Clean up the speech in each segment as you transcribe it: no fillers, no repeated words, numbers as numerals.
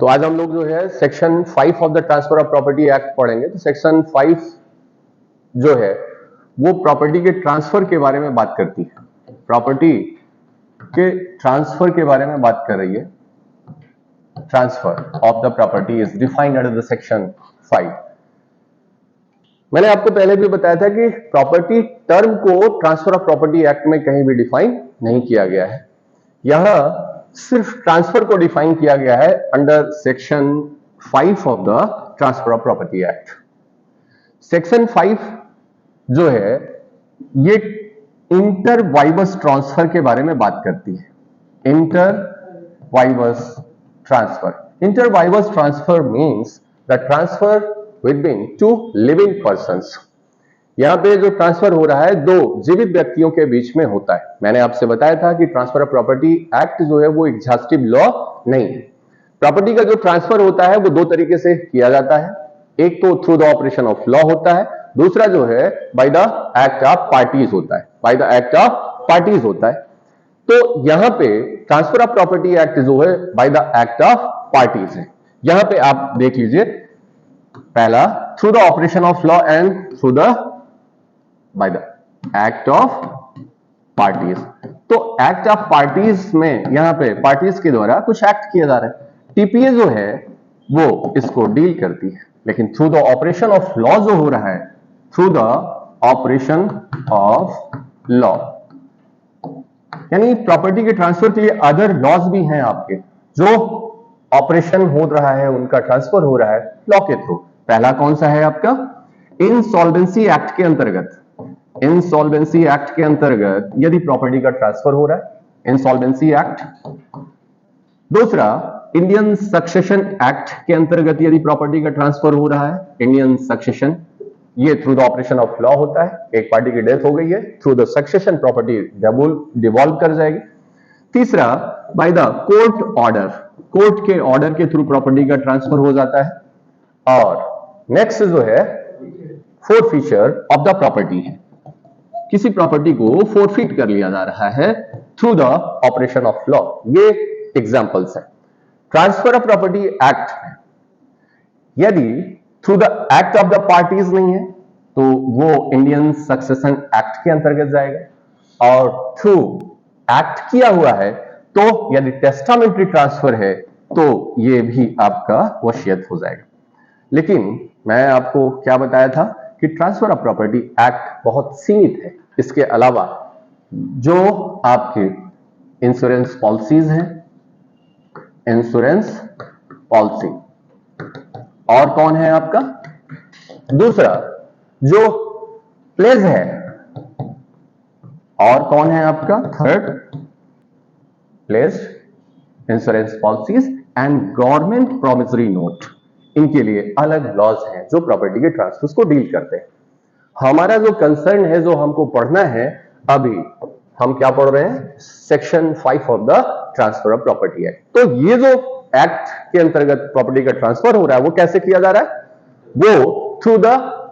तो आज हम लोग जो है section 5 of the transfer of property act पढ़ेंगे। तो सेक्शन 5 जो है वो प्रॉपर्टी के ट्रांसफर के बारे में बात करती है, प्रॉपर्टी के ट्रांसफर के बारे में बात कर रही है। Transfer of the property is defined under the section 5। मैंने आपको पहले भी बताया था कि प्रॉपर्टी टर्म को ट्रांसफर ऑफ प्रॉपर्टी एक्ट में कहीं भी डिफाइन नहीं किया गया है। यहां सिर्फ ट्रांसफर को डिफाइन किया गया है under section 5 of the transfer of property act. Section 5 जो है ये इंटर वाइवस ट्रांसफर के बारे में बात करती है। Inter vivos transfer. Inter vivos transfer means the transfer between two living persons. यहां पे जो ट्रांसफर हो रहा है दो जीवित व्यक्तियों के बीच में होता है। मैंने आपसे बताया था कि ट्रांसफर ऑफ प्रॉपर्टी एक्ट जो है वो एग्जॉस्टिव लॉ नहीं है। प्रॉपर्टी का जो ट्रांसफर होता है वो दो तरीके से किया जाता है। एक तो through the operation of law होता है, दूसरा जो है by the act of parties होता है। By the act of parties होता है। तो यहां पे ट्रांसफर ऑफ प्रॉपर्टी एक्ट जो है by the act of parties है। यहां पे आप देख लीजिए, पहला through the operation of law and through the by the act of parties. तो एक्ट ऑफ पार्टीज में यहां पे पार्टीज के द्वारा कुछ एक्ट किया जा रहा है। टीपीए जो है वो इसको डील करती है, लेकिन through the operation of law जो हो रहा है, through the operation of law, यानी प्रॉपर्टी के ट्रांसफर के लिए अदर लॉज भी हैं आपके, जो ऑपरेशन हो रहा है, उनका ट्रांसफर हो रहा है लॉ के थ्रू। पहला कौन सा है आपका? इंसॉल्वेंसी एक्ट के अंतर्गत। इंसॉल्वेंसी एक्ट के अंतर्गत यदि प्रॉपर्टी का ट्रांसफर हो रहा है, इंसॉल्वेंसी एक्ट। दूसरा इंडियन सक्सेशन एक्ट के अंतर्गत यदि प्रॉपर्टी का ट्रांसफर हो रहा है, इंडियन सक्सेशन, ये through the operation of law होता है। एक पार्टी की डेथ हो गई है, through the succession property devolve कर जाएगी। तीसरा by the court order, court के ऑर्डर के थ्रू प्रॉपर्टी का ट्रांसफर हो जाता है। और नेक्स्ट जो है फोरफीचर ऑफ द प्रॉपर्टी है। किसी प्रॉपर्टी को फोरफीट कर लिया जा रहा है through the operation of law. ये एग्जांपल्स है। ट्रांसफर ऑफ प्रॉपर्टी एक्ट यदि through the act of the parties नहीं है तो वो इंडियन सक्सेशन एक्ट के अंतर्गत जाएगा। और थ्रू एक्ट किया हुआ है तो यदि टेस्टामेंट्री ट्रांसफर है तो ये भी आपका वसीयत हो जाएगा। लेकिन मैं आपको क्या बताया था कि ट्रांसफर ऑफ प्रॉपर्टी एक्ट बहुत सीमित है। इसके अलावा जो आपके इंश्योरेंस पॉलिसीज हैं, इंश्योरेंस पॉलिसी, और कौन है आपका दूसरा जो प्लेज है, और कौन है आपका third pledge, insurance policies and government promissory note. इनके लिए अलग लॉज हैं जो प्रॉपर्टी के ट्रांसफर्स को डील करते हैं। हमारा जो कंसर्न है, जो हमको पढ़ना है, अभी हम क्या पढ़ रहे हैं? Section 5 of the transfer of property act. तो ये जो एक्ट के अंतर्गत प्रॉपर्टी का ट्रांसफर हो रहा है वो कैसे किया जा रहा है? वो through the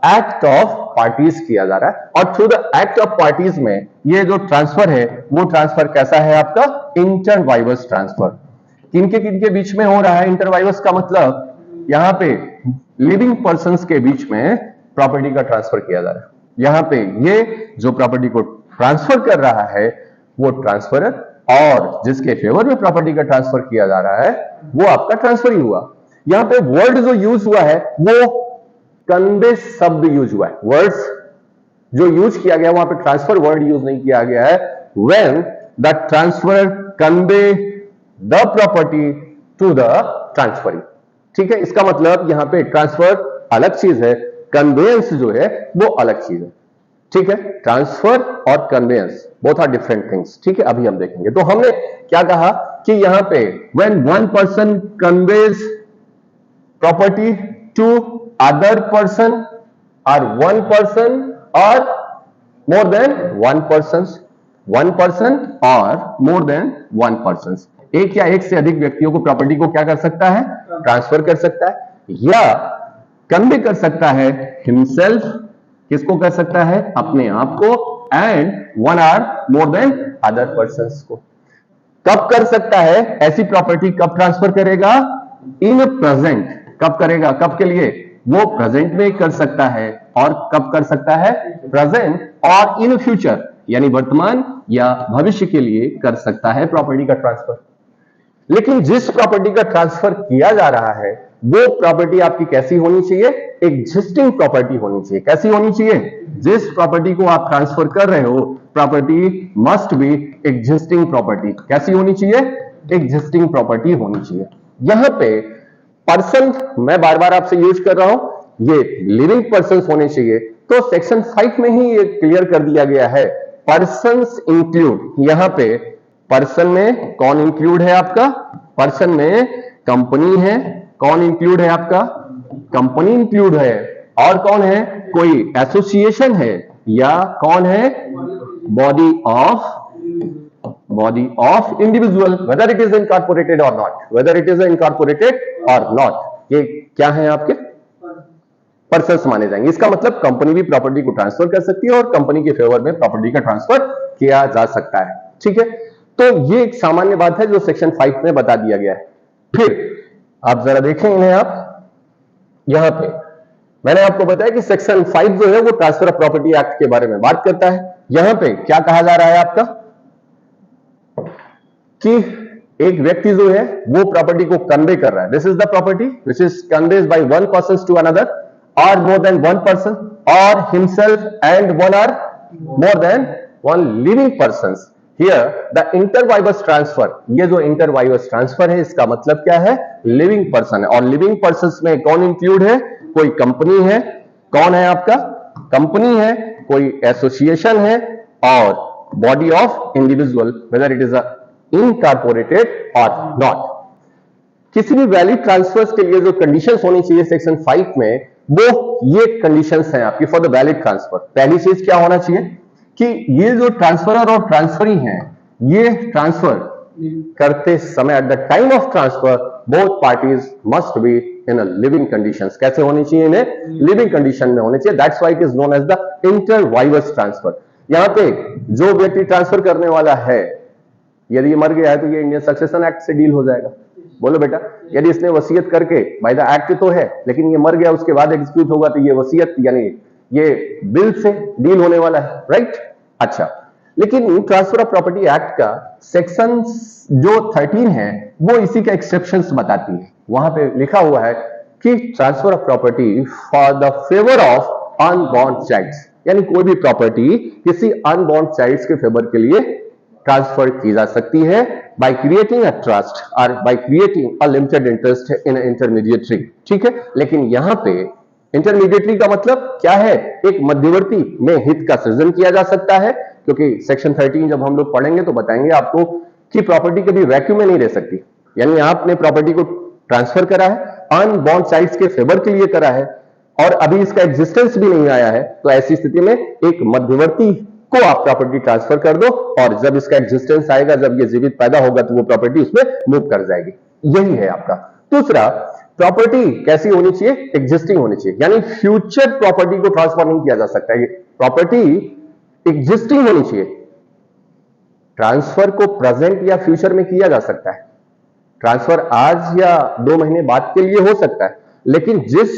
act of parties किया जा रहा है। और through the act of parties में ये जो ट्रांसफर है वो ट्रांसफर कैसा है आपका? Inter vivos transfer. किनके किनके बीच में हो रहा है? इंटर वाइवस का मतलब यहां पे लिविंग पर्संस के बीच में प्रॉपर्टी का ट्रांसफर किया जा रहा है। यहां पे ये जो प्रॉपर्टी को ट्रांसफर कर रहा है वो ट्रांसफरर, और जिसके फेवर में प्रॉपर्टी का ट्रांसफर किया जा रहा है वो आपका ट्रांसफर ही हुआ। यहां पे वर्ड जो यूज हुआ है वो कन्वे शब्द यूज हुआ है। वर्ड्स जो यूज किया गया वहां पे ट्रांसफर वर्ड यूज नहीं किया गया है। When the transfer convey the property to the transferee. ठीक है, इसका मतलब यहां पे ट्रांसफर अलग चीज है, कन्वेयंस जो है वो अलग चीज है। ठीक है, ट्रांसफर और conveyance both are different things. ठीक है, अभी हम देखेंगे। तो हमने क्या कहा कि यहां पे when one person conveys property to other person और वन पर्सन और more than one person, one person और मोर देन वन पर्सन, एक या एक से अधिक व्यक्तियों को प्रॉपर्टी को क्या कर सकता है? ट्रांसफर कर सकता है या कन्वे कर सकता है हिमसेल्फ। किसको कर सकता है? अपने आप को। And one or more than other persons को। कब कर सकता है? ऐसी प्रॉपर्टी कब ट्रांसफर करेगा? इन प्रेजेंट कब करेगा, कब के लिए, वो प्रेजेंट में कर सकता है और कब कर सकता है, प्रेजेंट और इन फ्यूचर यानी वर्तमान या भविष्य के लिए कर सकता है प्रॉपर्टी का ट्रांसफर। लेकिन जिस प्रॉपर्टी का ट्रांसफर किया जा रहा है वो प्रॉपर्टी आपकी कैसी होनी चाहिए, एग्जिस्टिंग प्रॉपर्टी होनी चाहिए। कैसी होनी चाहिए, जिस प्रॉपर्टी को आप ट्रांसफर कर रहे हो property must be existing property. कैसी होनी चाहिए, एग्जिस्टिंग प्रॉपर्टी होनी चाहिए। यहां पे पर्सन मैं बार बार आपसे यूज कर रहा हूं, ये लिविंग पर्सन होने चाहिए। तो सेक्शन 5 में ही ये क्लियर कर दिया गया है, पर्सन्स इंक्लूड। यहां पे पर्सन में कौन इंक्लूड है आपका, पर्सन में कंपनी है। कौन इंक्लूड है आपका, कंपनी इंक्लूड है। और कौन है, कोई एसोसिएशन है, या कौन है, body of individual, whether it is incorporated or not, whether it is incorporated or not. ये क्या है आपके पर्सन्स माने जाएंगे। इसका मतलब कंपनी भी प्रॉपर्टी को ट्रांसफर कर सकती है और कंपनी के फेवर में प्रॉपर्टी का ट्रांसफर किया जा सकता है। ठीक है, तो ये एक सामान्य बात है जो सेक्शन 5 में बता दिया गया है। फिर आप जरा देखें इन्हें, आप यहां पे मैंने आपको बताया कि सेक्शन 5 जो है वो ट्रांसफर ऑफ प्रॉपर्टी एक्ट के बारे में बात करता है। यहां पे क्या कहा जा रहा है आपका, कि एक व्यक्ति जो है वो प्रॉपर्टी को कन्वे कर रहा है। This is the property which is conveys by one person to another or more than one person or himself and one or more than one living persons. Here the inter vivos transfer, ये जो इंटरवाइवस transfer है इसका मतलब क्या है, living person है। और living persons में कौन इंक्लूड है, कोई कंपनी है। कौन है आपका, कंपनी है, कोई एसोसिएशन है और body of individual, whether it is a incorporated or not. किसी भी वैलिड ट्रांसफर्स के लिए जो कंडीशंस होनी चाहिए सेक्शन 5 में, वो ये कंडीशंस हैं आपकी फॉर द वैलिड ट्रांसफर। पहली चीज क्या होना चाहिए कि ये जो ट्रांसफरर और ट्रांसफरी हैं, ये ट्रांसफर करते समय at the time of transfer both parties must be in a living conditions. कैसे होनी चाहिए, इन्हें लिविंग कंडीशन में होने चाहिए। That's why it is known as the inter vivos transfer. यहां पे जो व्यक्ति ट्रांसफर करने वाला है, यदि ये मर गया है तो ये इंडियन सक्सेशन एक्ट से डील हो जाएगा। बोलो बेटा, यदि इसने वसीयत करके, बाय द एक्ट तो है लेकिन ये मर गया उसके बाद एग्जीक्यूट होगा, तो ये वसीयत यानी ये बिल से डील होने वाला है, राइट। अच्छा, लेकिन ट्रांसफर ऑफ प्रॉपर्टी एक्ट का सेक्शन जो 13 है वो इसी का एक्सेप्शंस बताती है। वहां पे लिखा हुआ है कि transfer of property for the favour of unborn childs, यानी कोई भी प्रॉपर्टी किसी अनबॉर्न चाइल्ड्स के फेवर के लिए ट्रांसफर की जा सकती है बाय क्रिएटिंग अ ट्रस्ट और by creating a limited interest in intermediary. ठीक है, लेकिन यहां पे इंटरमीडिएटरी का मतलब क्या है, एक मध्यवर्ती में हित का सृजन किया जा सकता है। क्योंकि सेक्शन 13 जब हम लोग पढ़ेंगे तो बताएंगे आपको कि प्रॉपर्टी कभी वैक्यूम में नहीं रह सकती। यानी आपने प्रॉपर्टी को ट्रांसफर करा है, अनबॉर्न चाइल्ड्स के फेवर के लिए करा है और अभी इसका एग्जिस्टेंस भी नहीं आया है, तो ऐसी स्थिति में एक मध्यवर्ती को आप प्रॉपर्टी ट्रांसफर कर दो और जब इसका एग्जिस्टेंस आएगा, जब ये जीवित पैदा होगा, तो वो प्रॉपर्टी उसमें मूव कर जाएगी। यही है आपका। दूसरा, प्रॉपर्टी कैसी होनी चाहिए, एग्जिस्टिंग होनी चाहिए, यानी फ्यूचर प्रॉपर्टी को ट्रांसफर नहीं किया जा सकता है। प्रॉपर्टी एग्जिस्टिंग होनी चाहिए। ट्रांसफर को प्रेजेंट या फ्यूचर में किया जा सकता है, ट्रांसफर आज या 2 महीने बाद के लिए हो सकता है, लेकिन जिस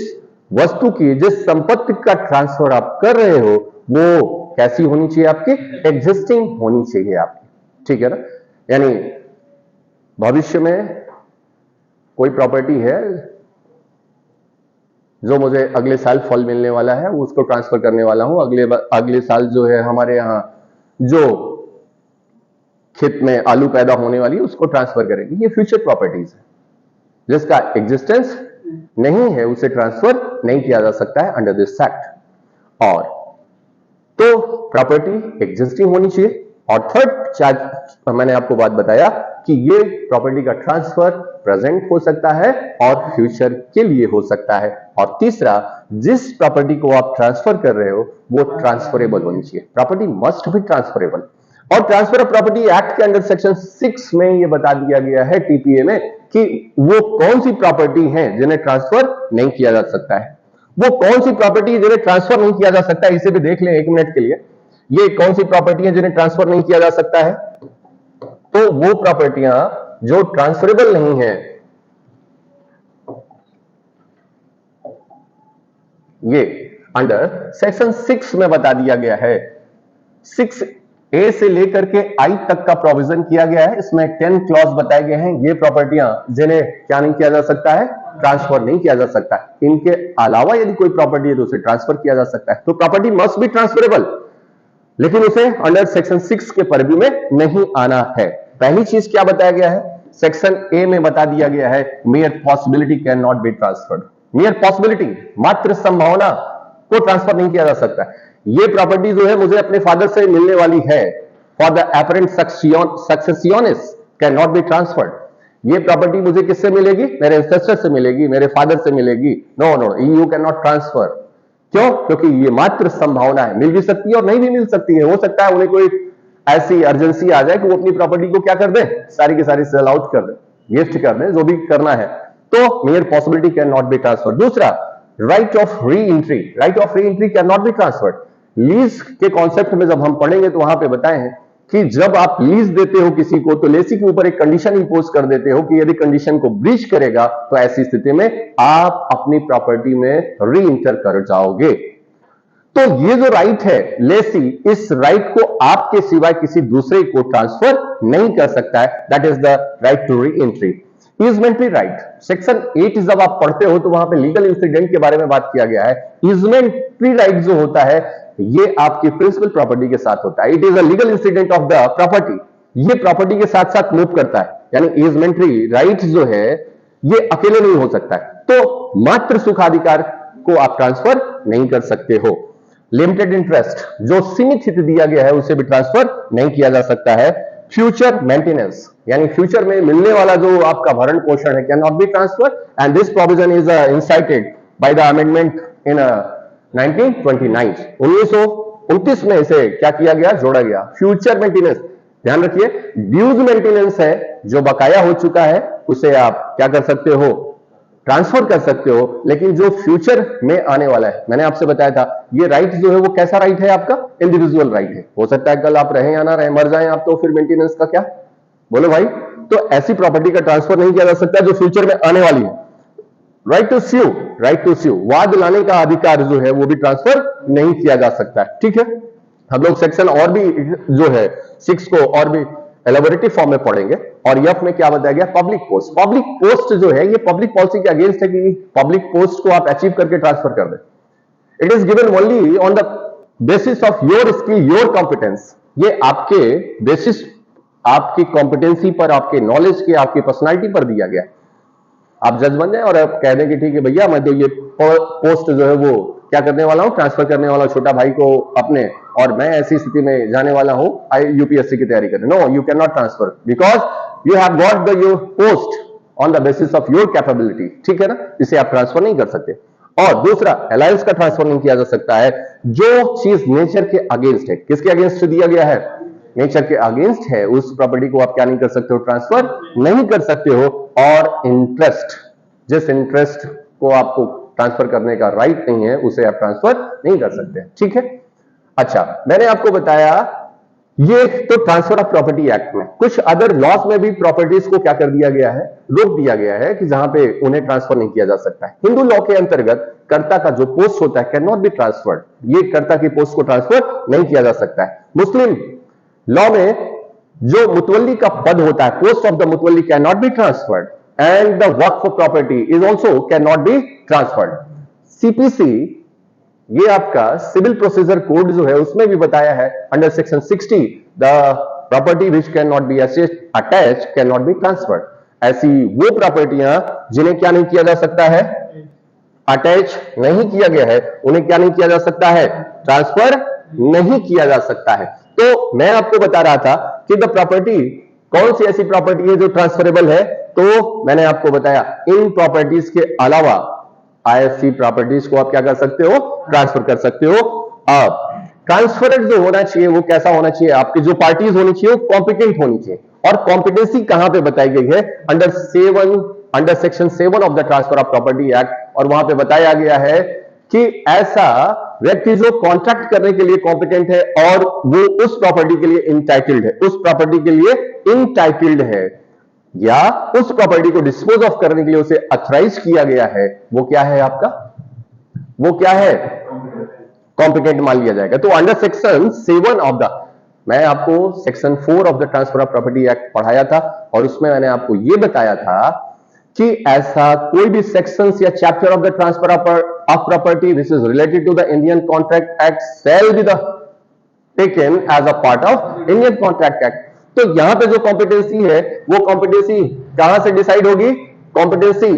वस्तु की, जिस संपत्ति का ट्रांसफर आप कर रहे हो वो कैसी होनी चाहिए, आपकी एग्जिस्टिंग होनी चाहिए आपकी। ठीक है ना, यानी भविष्य में कोई प्रॉपर्टी है जो मुझे अगले साल फल मिलने वाला है, उसको ट्रांसफर करने वाला हूं। अगले साल जो है हमारे यहां जो खेत में आलू पैदा होने वाली है उसको ट्रांसफर करेंगे। ये फ्यूचर प्रॉपर्टीज है, जिसका एग्जिस्टेंस नहीं है उसे ट्रांसफर नहीं किया जा सकता है अंडर दिस एक्ट। और तो प्रॉपर्टी एग्जिस्टिंग होनी चाहिए। और थर्ड मैंने आपको बात बताया कि ये प्रॉपर्टी का ट्रांसफर प्रेजेंट हो सकता है और फ्यूचर के लिए हो सकता है। और तीसरा, जिस प्रॉपर्टी को आप ट्रांसफर कर रहे हो वो ट्रांसफरेबल होनी चाहिए। Property must be transferable. और ट्रांसफर ऑफ प्रॉपर्टी एक्ट के अंडर सेक्शन 6 में ये बता दिया गया है टीपीए में कि वो कौन सी प्रॉपर्टी है जिन्हें ट्रांसफर नहीं किया जा सकता है। वो कौन सी प्रॉपर्टी जिन्हें ट्रांसफर नहीं किया जा सकता है, इसे भी देख लें 1 मिनट के लिए। ये कौन सी प्रॉपर्टी है जिन्हें ट्रांसफर नहीं किया जा सकता है, तो वो प्रॉपर्टियां जो ट्रांसफरेबल नहीं है ये अंडर सेक्शन 6 में बता दिया गया है। 6A से लेकर के I तक का प्रोविजन किया गया है। इसमें 10 क्लॉज बताए गए हैं। ये प्रॉपर्टियां जिन्हें क्या नहीं किया जा सकता है, ट्रांसफर नहीं किया जा सकता है। इनके अलावा यदि कोई प्रॉपर्टी है तो उसे ट्रांसफर किया जा सकता है। तो प्रॉपर्टी मस्ट बी ट्रांसफरेबल, लेकिन उसे अंडर सेक्शन 6 के परव्यू में नहीं आना है। पहली चीज क्या बताया गया है, सेक्शन ए में बता दिया गया है mayor possibility can not be transferred. Mayor possibility, मात्र संभावना को ट्रांसफर नहीं किया जा सकता। ये प्रॉपर्टी जो है मुझे अपने फादर से मिलने वाली है, for the apparent successionis can not be transferred. ये प्रॉपर्टी मुझे किससे मिलेगी, मेरे एंसेस्टर से मिलेगी, मेरे फादर से मिलेगी। No no, you can not transfer. क्यों? क्योंकि ये मात्र संभावना है, मिल भी सकती है और नहीं भी मिल सकती है। हो सकता है उन्हें कोई ऐसी अर्जेंसी आ जाए कि वो अपनी प्रॉपर्टी को क्या कर दे, सारी की सारी सेल आउट कर दे, गिफ्ट कर दे, जो भी करना है। तो mere possibility can not be transfer. दूसरा, right of re entry, right of re entry can not be transferred. Lease के कॉन्सेप्ट में जब हम पढ़ेंगे तो वहां पे बताए हैं कि जब आप लीज देते हो किसी को तो लेसी के ऊपर एक कंडीशन इंपोज कर देते हो कि यदि कंडीशन को ब्रीच करेगा तो ऐसी स्थिति में आप अपनी प्रॉपर्टी में री इंटर कर जाओगे। तो ये जो राइट है लेसी, इस राइट को आपके सिवाय किसी दूसरे को ट्रांसफर नहीं कर सकता है। That is the right to re entry. Easementary right, section 8 जब आप पढ़ते हो तो वहां पे लीगल इंसिडेंट के बारे में बात किया गया है। ईजमेंट्री राइट जो होता है ये आपकी प्रिंसिपल प्रॉपर्टी के साथ होता है। It is a legal incident of the property. ये प्रॉपर्टी के साथ साथ मूव करता है, यानी ईजमेंट्री राइट जो है ये अकेले नहीं हो सकता है। तो मात्र सुखाधिकार को आप ट्रांसफर नहीं कर सकते हो। लिमिटेड इंटरेस्ट जो सीमित हित दिया गया है उसे भी ट्रांसफर नहीं किया जा सकता है। फ्यूचर मेंटेनेंस, यानी फ्यूचर में मिलने वाला जो आपका भरण पोषण है, can not be transfer and this provision is incited by the amendment in 1929 में इसे क्या किया गया, जोड़ा गया। फ्यूचर मेंटेनेंस, ध्यान रखिए, ड्यूज मेंटेनेंस है जो बकाया हो चुका है उसे आप क्या कर सकते हो, ट्रांसफर कर सकते हो। लेकिन जो फ्यूचर में आने वाला है, मैंने आपसे बताया था ये राइट जो है वो कैसा राइट है, आपका इंडिविजुअल राइट है। हो सकता है कल आप रहे या ना रहे, मर जाएं आप, तो फिर मेंटेनेंस का क्या, बोलो भाई। तो ऐसी प्रॉपर्टी का ट्रांसफर नहीं किया जा सकता जो फ्यूचर में आने वाली है। Right to sue, right to sue, वाद लाने का अधिकार जो है वो भी ट्रांसफर नहीं किया जा सकता है। ठीक है, हम लोग सेक्शन और भी जो है 6 को और भी एलाबोरेटिव फॉर्म में पढ़ेंगे। और यफ में क्या बताया गया, पब्लिक पोस्ट। पब्लिक पोस्ट जो है ये पब्लिक पॉलिसी के अगेंस्ट है कि पब्लिक पोस्ट को आप अचीव करके ट्रांसफर कर दें। It is given only on the basis of your skill, your competence. ये आपके बेसिस, आपकी कॉम्पिटेंसी पर, आपके नॉलेज के, आपकी पर्सनालिटी पर दिया गया। आप जज बन जाए और आप कह दें कि ठीक है भैया मैं तो ये पोस्ट जो है वो क्या करने वाला हूं, ट्रांसफर करने वाला हूं छोटा भाई को अपने, और मैं ऐसी स्थिति में जाने वाला हूं यूपीएससी की तैयारी करने। No, you can not transfer because you have got the your post on the basis of your capability. ठीक है ना, इसे आप ट्रांसफर नहीं कर सकते। और दूसरा, अलायंस का ट्रांसफर नहीं किया जा सकता है जो चीज नेचर के अगेंस्ट है। किसके अगेंस्ट दिया गया है, नेचर के अगेंस्ट है, उस प्रॉपर्टी को आप क्या नहीं कर सकते हो, ट्रांसफर नहीं कर सकते हो। और इंटरेस्ट, जिस इंटरेस्ट को आपको ट्रांसफर करने का राइट नहीं है उसे आप ट्रांसफर नहीं कर सकते। ठीक है, अच्छा, मैंने आपको बताया ये तो ट्रांसफर ऑफ प्रॉपर्टी एक्ट में। कुछ अदर लॉज में भी प्रॉपर्टीज को क्या कर दिया गया है, रोक दिया गया है कि जहां पे उन्हें ट्रांसफर नहीं किया जा सकता है। हिंदू लॉ के अंतर्गत कर्ता का जो पोस्ट होता है कैन नॉट बी ट्रांसफर्ड, ये कर्ता की पोस्ट को ट्रांसफर नहीं किया जा सकता है। मुस्लिम लॉ में जो मुतवल्ली का पद होता है, post of the mutawalli can not be transferred and the waqf property is also can not be transferred. CPC, ये आपका सिविल प्रोसीजर कोड जो है उसमें भी बताया है under section 60 the property which can not be attach can not be transferred. ऐसी वो प्रॉपर्टियां जिन्हें क्या नहीं किया जा सकता है, अटैच नहीं किया गया है, उन्हें क्या नहीं किया जा सकता है, ट्रांसफर नहीं किया जा सकता है। तो मैं आपको बता रहा था कि द प्रॉपर्टी, कौन सी ऐसी प्रॉपर्टी है जो ट्रांसफरेबल है, तो मैंने आपको बताया इन प्रॉपर्टीज के अलावा आईएफसी प्रॉपर्टीज को आप क्या कर सकते हो, ट्रांसफर कर सकते हो। अब ट्रांसफर जो होना चाहिए वो कैसा होना चाहिए, आपकी जो पार्टीज होनी चाहिए वो कॉम्पिटेंट होनी चाहिए। और कॉम्पिटेंसी कहां पे बताई गई है, under section 7 of the transfer of property act. और वहां पे बताया गया है कि ऐसा व्यक्ति जो कॉन्ट्रैक्ट करने के लिए कॉम्पिटेंट है और वो उस प्रॉपर्टी के लिए इंटाइटल्ड है, उस प्रॉपर्टी के लिए इंटाइटल्ड है, या उस प्रॉपर्टी को डिस्पोज ऑफ करने के लिए उसे अथराइज किया गया है, वो क्या है आपका, वो क्या है, कॉम्पिटेंट मान लिया जाएगा। तो अंडर सेक्शन 7 ऑफ द, मैं आपको section 4 of the transfer of property act पढ़ाया था और उसमें मैंने आपको यह बताया था कि ऐसा कोई भी सेक्शंस या chapter of the transfer of property which is related to the Indian contract act shall be the taken as a part of Indian contract act. तो यहां पे जो कॉम्पिटेंसी है वो कॉम्पिटेंसी कहां से डिसाइड होगी, कॉम्पिटेंसी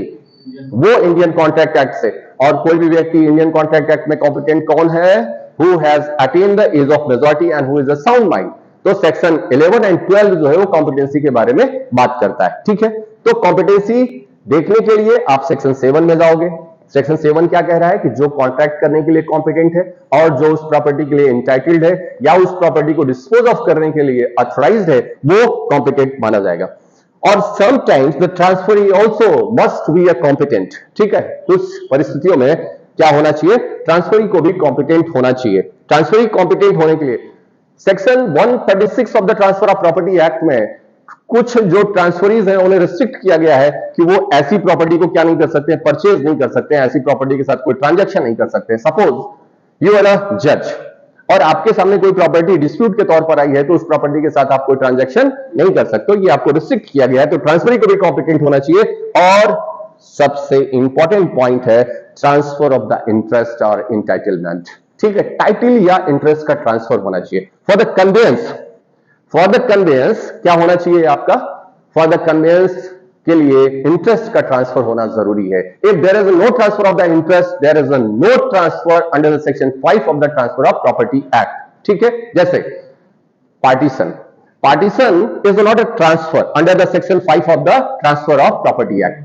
वो इंडियन कॉन्ट्रैक्ट एक्ट से। और कोई भी व्यक्ति इंडियन कॉन्ट्रैक्ट एक्ट में कॉम्पिटेंट कौन है, who has attend the age of majority and who is a sound mind. तो सेक्शन 11 एंड 12 जो है वो कॉम्पिटेंसी के बारे में बात करता है, ठीक है। तो कॉम्पिटेंसी देखने के लिए आप सेक्शन 7 में जाओगे। सेक्शन 7 क्या कह रहा है कि जो कॉन्ट्रैक्ट करने के लिए कॉम्पिटेंट है और जो उस प्रॉपर्टी के लिए इंटाइटल्ड है या उस प्रॉपर्टी को डिस्पोज ऑफ करने के लिए ऑथराइज्ड है वो कॉम्पिटेंट माना जाएगा। और sometimes the transferee also must be a competent, ठीक है। कुछ परिस्थितियों में क्या होना चाहिए, ट्रांसफरी को भी कॉम्पिटेंट होना चाहिए। ट्रांसफरी कॉम्पिटेंट होने के लिए section 136 of the transfer of property act में कुछ जो ट्रांसफरीज हैं उन्हें रिस्ट्रिक्ट किया गया है कि वो ऐसी प्रॉपर्टी को क्या नहीं कर सकते, परचेज नहीं कर सकते, ऐसी प्रॉपर्टी के साथ कोई ट्रांजैक्शन नहीं कर सकते। सपोज यू आर अ जज और आपके सामने कोई प्रॉपर्टी डिस्प्यूट के तौर पर आई है तो उस प्रॉपर्टी के साथ आप कोई ट्रांजैक्शन नहीं कर सकते, ये आपको रिस्ट्रिक्ट किया गया है। तो ट्रांसफरी को भी कॉम्पिटेंट होना चाहिए। और सबसे इंपॉर्टेंट पॉइंट है ट्रांसफर ऑफ द इंटरेस्ट और इंटाइटलमेंट, ठीक है। टाइटल या इंटरेस्ट का ट्रांसफर होना चाहिए। For the conveyance, for the conveyance क्या होना चाहिए आपका, फॉर द कन्वेंस के लिए इंटरेस्ट का ट्रांसफर होना जरूरी है। If there is no transfer of the interest there is no transfer under the section 5 of the transfer of property act, ठीक है। जैसे partition, partition is not a transfer under the section 5 of the transfer of property act.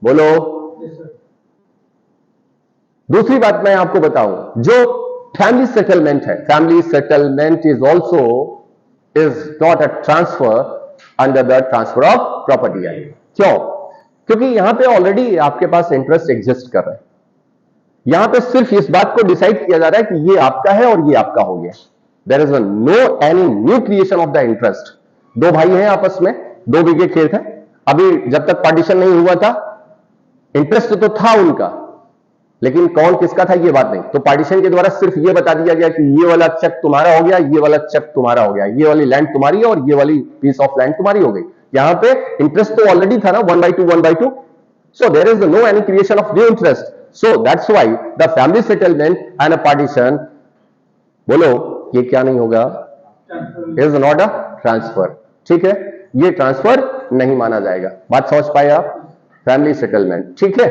बोलो। दूसरी बात मैं आपको बताऊं, जो फैमिली सेटलमेंट है, family settlement is also is not a transfer under the transfer of property act. क्यों? क्योंकि यहां पे ऑलरेडी आपके पास इंटरेस्ट एग्जिस्ट कर रहा है। यहां पे सिर्फ इस बात को डिसाइड किया जा रहा है कि ये आपका है और ये आपका हो गया। There is no any new creation of the interest. दो भाई हैं आपस में, 2 बीघे खेत है, अभी जब तक पार्टीशन नहीं हुआ था इंटरेस्ट तो था उनका, लेकिन कौन किसका था ये बात नहीं। तो पार्टीशन के द्वारा सिर्फ ये बता दिया गया कि ये वाला चेक तुम्हारा हो गया, ये वाला चेक तुम्हारा हो गया, ये वाली लैंड तुम्हारी है और ये वाली पीस ऑफ लैंड तुम्हारी हो गई। यहां पे इंटरेस्ट तो ऑलरेडी था ना, 1/2 1/2। So there is no any creation of new interest. So that's why the family settlement and a partition, बोलो ये क्या नहीं होगा, इज नॉट अ ट्रांसफर, ठीक है। ये ट्रांसफर नहीं माना जाएगा। बात समझ पाए आप, फैमिली सेटलमेंट, ठीक है।